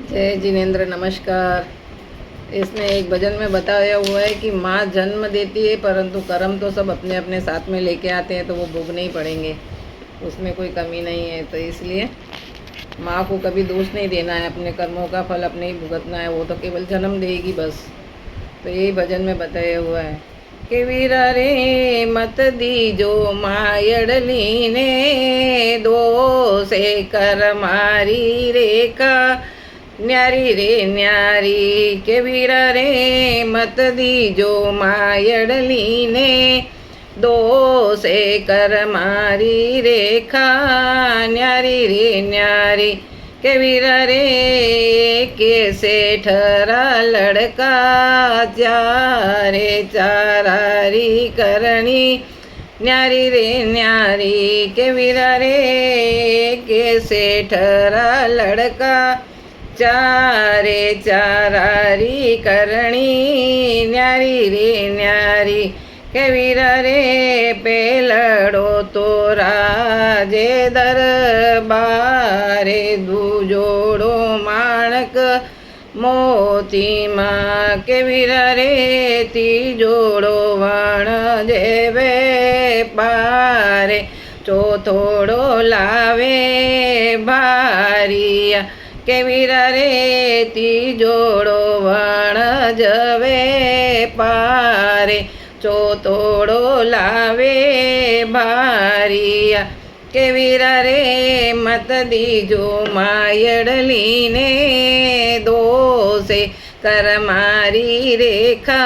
जय जिनेन्द्र, नमस्कार। इसमें एक भजन में बताया हुआ है कि माँ जन्म देती है परंतु कर्म तो सब अपने अपने साथ में लेके आते हैं, तो वो भोगने ही पड़ेंगे, उसमें कोई कमी नहीं है। तो इसलिए माँ को कभी दोष नहीं देना है, अपने कर्मों का फल अपने ही भुगतना है, वो तो केवल जन्म देगी बस। तो यही भजन में बताया हुआ है कि वीरा रे मत दीजो मायड़ली ने, दो से कर मारी रेखा न्यारी रे न्यारी। के वीरा रे मत दीजो मायड़ली ने, दो से कर मारी रेखा न्यारी रे न्यारी। के वीरा रे कैसे ठहरा लड़का, चारे चारारी करणी न्यारी रे न्यारी। के वीरा रे कैसे ठहरा लड़का, चारे चारारी करणी न्यारी रे न्यारी। के वीरा रे पेलड़ो तो राजे दरबारे, दूजोड़ो माणक मोती माँ। के वीरा रे तीजोड़ो वण जेवे पारे, चौथोड़ो लावे भारिया। के वीरा रे तीजोड़ो वण जवे पारे, चौथोड़ो लावे भारिया। के वीरा रे मत दीजो मायड़ली ने, दो से कर मारी रेखा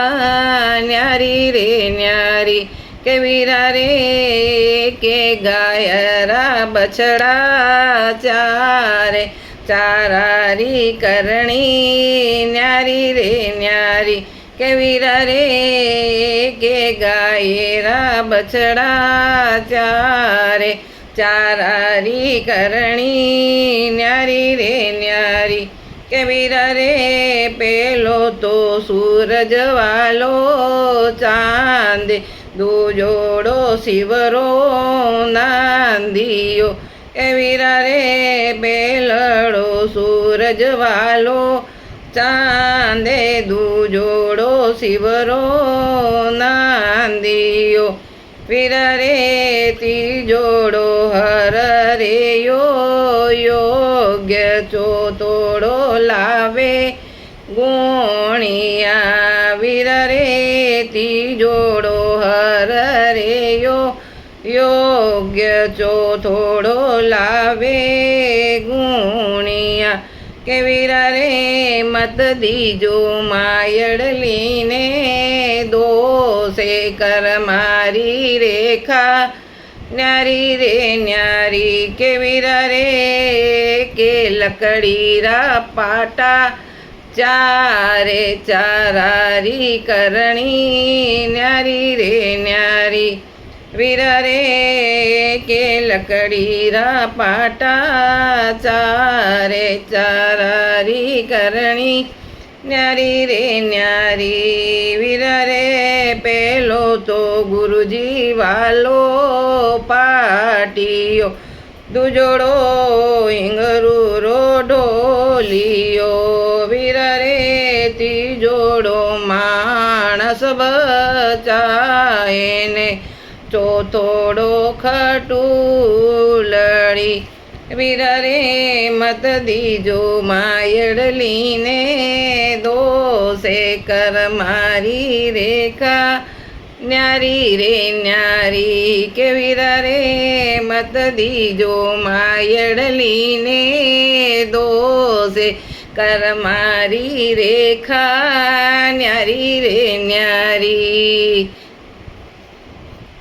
न्यारी रे न्यारी। के वीरा रे के गायरा बछड़ा, चारे चारारी करणी न्यारी रे न्यारी। के वीरा रे के गायरा बछड़ा, चारे चारारी करणी न्यारी रे न्यारी। के वीरा रे पेलो तो सूरज वालो चांद, दूजोड़ो शिवरो नांदियो। के वीरा रे पेलड़ो सूरज वालो चांदे, दूजोड़ो शिवरो नांदियो। वीरा रे तीजोड़ो हर रे यो योग्य, चौथोड़ो लावे गुणिया। वीरा रे तीजोड़ो हर रे यो योग्य, चौथोड़ो लावे गुणिया। के वीरा रे मत दीजो मायड़ली ने, दो से कर मारी रेखा न्यारी रे न्यारी। के वीरा रे के लकड़ी रा पाटा, चारे चारारी करणी न्यारी रे न्यारी। वीरा रे के लकड़ी रा पाटा, चारे चारारी करणी न्यारी रे न्यारी। वीरा रे पेलो तो गुरुजी वालो पाटियो, दूजोड़ो इंगरू रो ढोलियो। वीरा रे तीजोड़ो माणस बचाए ने, चौथोड़ो खटूलड़ी। वीरा रे मत दीजो मायड़ली ने, दो से कर मारी रेखा न्यारी रे न्यारी। के वीरा रे मत दीजो मायड़ली ने, दो से कर मारी रेखा न्यारी रे न्यारी।